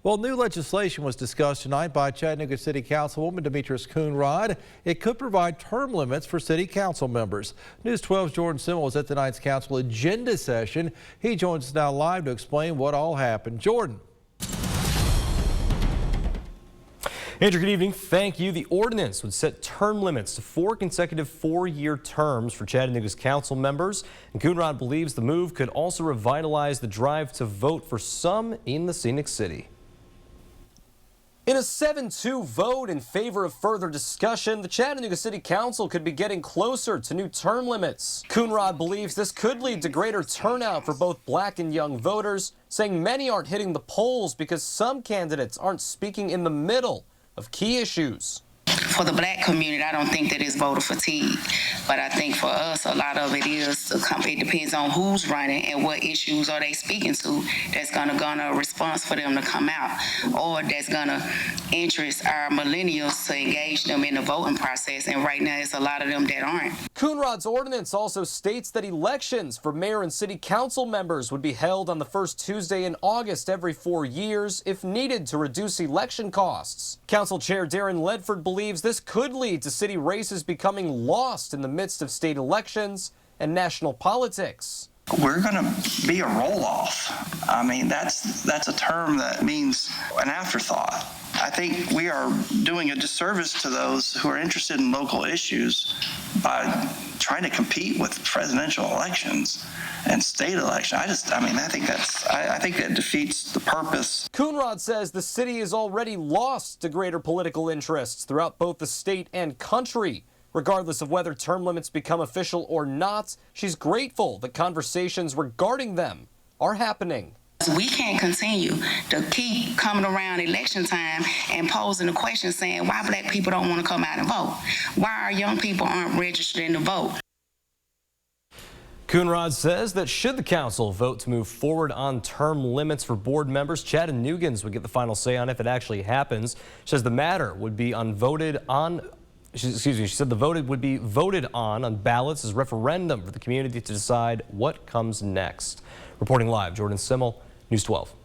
Well, new legislation was discussed tonight by Chattanooga City Councilwoman Demetrus Coonrod. It could provide term limits for city council members. News 12's Jordan Simmel was at tonight's council agenda session. He joins us now live to explain what all happened. Jordan. Andrew, good evening. Thank you. The ordinance would set term limits to 4 consecutive 4-year terms for Chattanooga's council members. And Coonrod believes the move could also revitalize the drive to vote for some in the scenic city. In a 7-2 vote in favor of further discussion, the Chattanooga City Council could be getting closer to new term limits. Coonrod believes this could lead to greater turnout for both black and young voters, saying many aren't hitting the polls because some candidates aren't speaking in the middle of key issues. For the black community, I don't think that it's voter fatigue, but I think for us, a lot of it is, it depends on who's running and what issues are they speaking to that's going to garner a response for them to come out, or that's going to interest our millennials to engage them in the voting process, and right now it's a lot of them that aren't. Coonrod's ordinance also states that elections for mayor and city council members would be held on the first Tuesday in August every 4 years if needed to reduce election costs. Council Chair Darren Ledford believes this could lead to city races becoming lost in the midst of state elections and national politics. We're going to be a roll-off. I mean, that's a term that means an afterthought. I think we are doing a disservice to those who are interested in local issues by trying to compete with presidential elections and state election. I think that defeats the purpose. Coonrod says the city is already lost to greater political interests throughout both the state and country. Regardless of whether term limits become official or not, she's grateful that conversations regarding them are happening. We can't continue to keep coming around election time and posing the question saying why black people don't want to come out and vote, why our young people aren't registered in the vote. Coonrod says that should the council vote to move forward on term limits for board members, Chattanoogans would get the final say on if it actually happens. She says the matter would be she said the vote would be voted on ballots as referendum for the community to decide what comes next. Reporting live, Jordan Simmel, News 12.